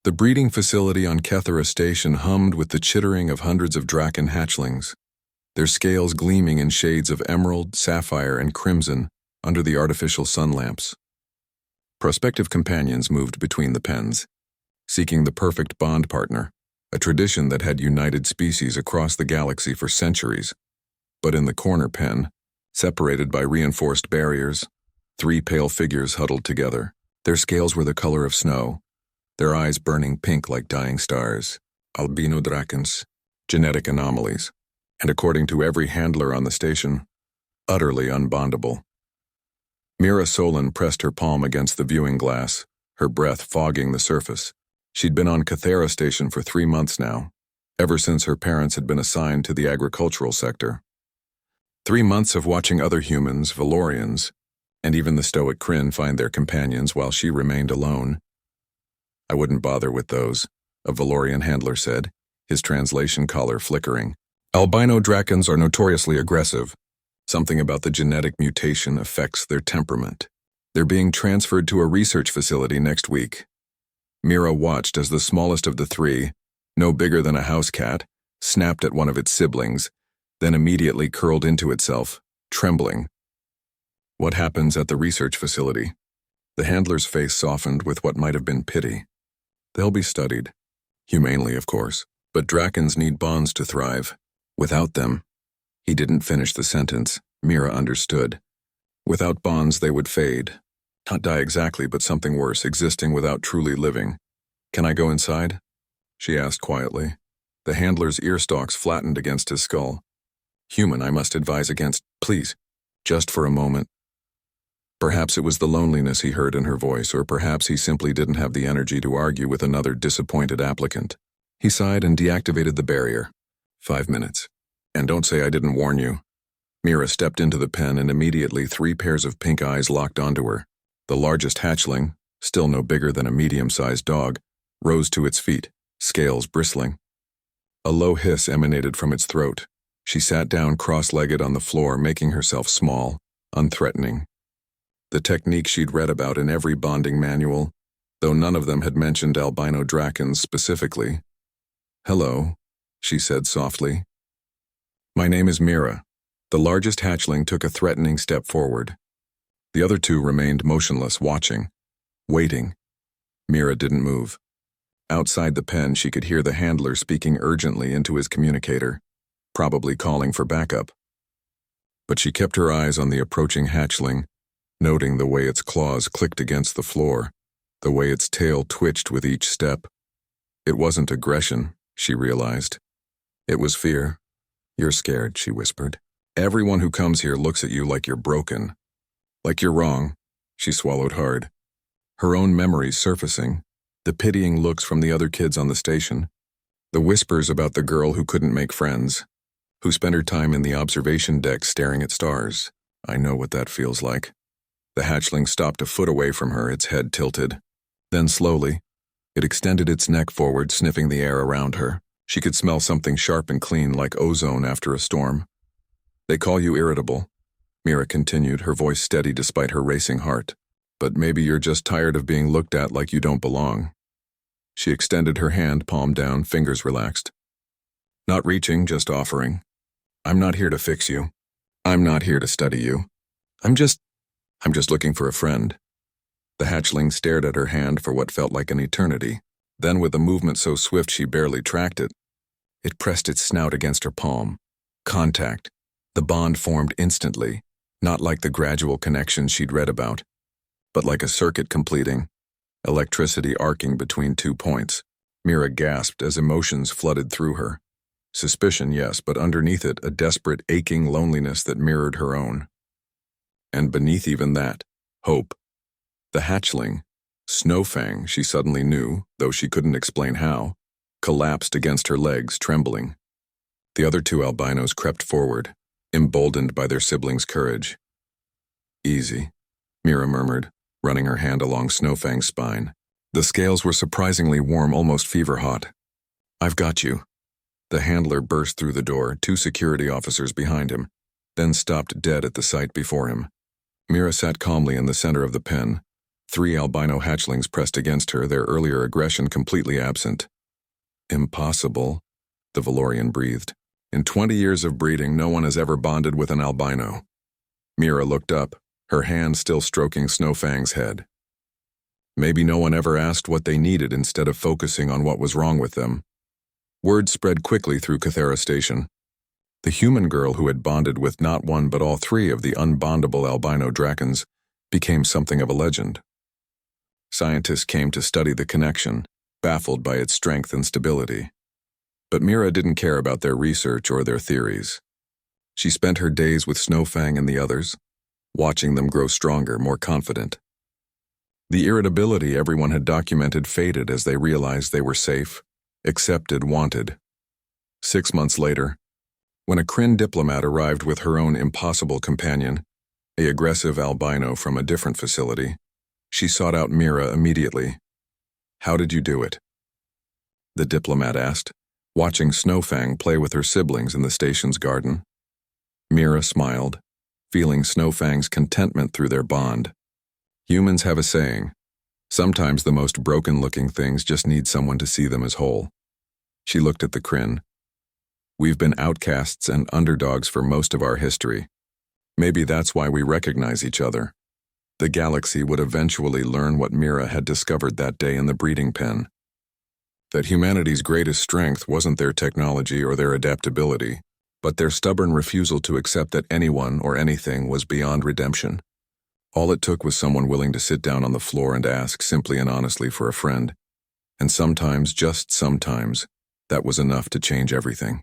The breeding facility on Kethera Station hummed with the chittering of hundreds of draken hatchlings, their scales gleaming in shades of emerald, sapphire, and crimson under the artificial sun lamps. Prospective companions moved between the pens, seeking the perfect bond partner, a tradition that had united species across the galaxy for centuries. But in the corner pen, separated by reinforced barriers, 3 pale figures huddled together. Their scales were the color of snow, their eyes burning pink like dying stars. Albino dragons, genetic anomalies, and according to every handler on the station, utterly unbondable. Mira Solon pressed her palm against the viewing glass, her breath fogging the surface. She'd been on Kethera Station for 3 months now, ever since her parents had been assigned to the agricultural sector. 3 months of watching other humans, Valorians, and even the stoic Kryn find their companions while she remained alone. "I wouldn't bother with those," a Valorian handler said, his translation collar flickering. "Albino dragons are notoriously aggressive. Something about the genetic mutation affects their temperament. They're being transferred to a research facility next week." Mira watched as the smallest of the 3, no bigger than a house cat, snapped at one of its siblings, then immediately curled into itself, trembling. "What happens at the research facility?" The handler's face softened with what might have been pity. "They'll be studied. Humanely, of course. But dragons need bonds to thrive. Without them—" He didn't finish the sentence. Mira understood. Without bonds, they would fade. Not die exactly, but something worse, existing without truly living. "Can I go inside?" she asked quietly. The handler's ear stalks flattened against his skull. "Human, I must advise against, please. Just for a moment." Perhaps it was the loneliness he heard in her voice, or perhaps he simply didn't have the energy to argue with another disappointed applicant. He sighed and deactivated the barrier. 5 minutes. "And don't say I didn't warn you." Mira stepped into the pen and immediately 3 pairs of pink eyes locked onto her. The largest hatchling, still no bigger than a medium-sized dog, rose to its feet, scales bristling. A low hiss emanated from its throat. She sat down cross-legged on the floor, making herself small, unthreatening. The technique she'd read about in every bonding manual, though none of them had mentioned albino dragons specifically. "Hello," she said softly. "My name is Mira." The largest hatchling took a threatening step forward. The other 2 remained motionless, watching, waiting. Mira didn't move. Outside the pen, she could hear the handler speaking urgently into his communicator, probably calling for backup. But she kept her eyes on the approaching hatchling, noting the way its claws clicked against the floor, the way its tail twitched with each step. It wasn't aggression, she realized. It was fear. "You're scared," she whispered. "Everyone who comes here looks at you like you're broken. Like you're wrong." She swallowed hard. Her own memories surfacing, the pitying looks from the other kids on the station, the whispers about the girl who couldn't make friends, who spent her time in the observation deck staring at stars. "I know what that feels like." The hatchling stopped a foot away from her, its head tilted. Then slowly, it extended its neck forward, sniffing the air around her. She could smell something sharp and clean, like ozone after a storm. "They call you irritable," Mira continued, her voice steady despite her racing heart. "But maybe you're just tired of being looked at like you don't belong." She extended her hand, palm down, fingers relaxed. "Not reaching, just offering. I'm not here to fix you. I'm not here to study you. I'm just looking for a friend." The hatchling stared at her hand for what felt like an eternity. Then, with a movement so swift she barely tracked it, it pressed its snout against her palm. Contact. The bond formed instantly, not like the gradual connections she'd read about, but like a circuit completing, electricity arcing between 2 points. Mira gasped as emotions flooded through her. Suspicion, yes, but underneath it, a desperate, aching loneliness that mirrored her own. And beneath even that, hope. The hatchling, Snowfang, she suddenly knew, though she couldn't explain how, collapsed against her legs, trembling. The other 2 albinos crept forward, emboldened by their siblings' courage. "Easy," Mira murmured, running her hand along Snowfang's spine. The scales were surprisingly warm, almost fever-hot. "I've got you." The handler burst through the door, 2 security officers behind him, then stopped dead at the sight before him. Mira sat calmly in the center of the pen, 3 albino hatchlings pressed against her, their earlier aggression completely absent. Impossible, the Valorian breathed. In 20 years of breeding, no one has ever bonded with an albino. Mira looked up, her hand still stroking Snowfang's head. Maybe no one ever asked what they needed instead of focusing on what was wrong with them. Word spread quickly through Cathera Station. The human girl who had bonded with not one but all 3 of the unbondable albino drakons became something of a legend. Scientists came to study the connection, baffled by its strength and stability. But Mira didn't care about their research or their theories. She spent her days with Snowfang and the others, watching them grow stronger, more confident. The irritability everyone had documented faded as they realized they were safe, accepted, wanted. 6 months later, when a Kryn diplomat arrived with her own impossible companion, an aggressive albino from a different facility, she sought out Mira immediately. "How did you do it?" the diplomat asked, watching Snowfang play with her siblings in the station's garden. Mira smiled, feeling Snowfang's contentment through their bond. Humans have a saying, sometimes the most broken-looking things just need someone to see them as whole. She looked at the Kryn. "We've been outcasts and underdogs for most of our history. Maybe that's why we recognize each other." The galaxy would eventually learn what Mira had discovered that day in the breeding pen. That humanity's greatest strength wasn't their technology or their adaptability, but their stubborn refusal to accept that anyone or anything was beyond redemption. All it took was someone willing to sit down on the floor and ask simply and honestly for a friend. And sometimes, just sometimes, that was enough to change everything.